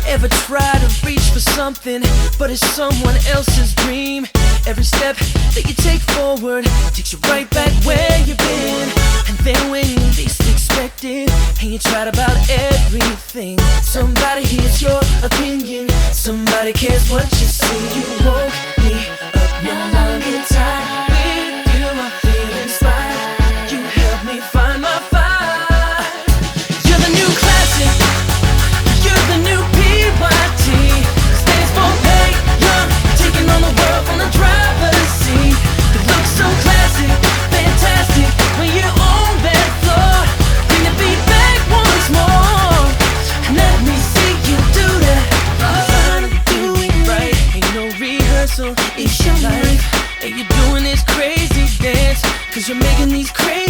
Ever try to reach for something, but it's someone else's dream? Every step that you take forward takes you right back where you've been. And then when you least expect it, and you tried about everything, somebody hears your opinion, somebody cares what you say. You woke me up, no longer tired. With you I feel inspired. You help me find my fire. You're the new classic. You're the new PYT. Stands for Pay Young, taking on the world from the driver's seat. It looks so classic, fantastic when you own that floor. Bring the beat back once more. Let me see you do that. You're trying to do it right. Ain't no rehearsal, it's your life. And you're doing this crazy dance, 'cause you're making these crazy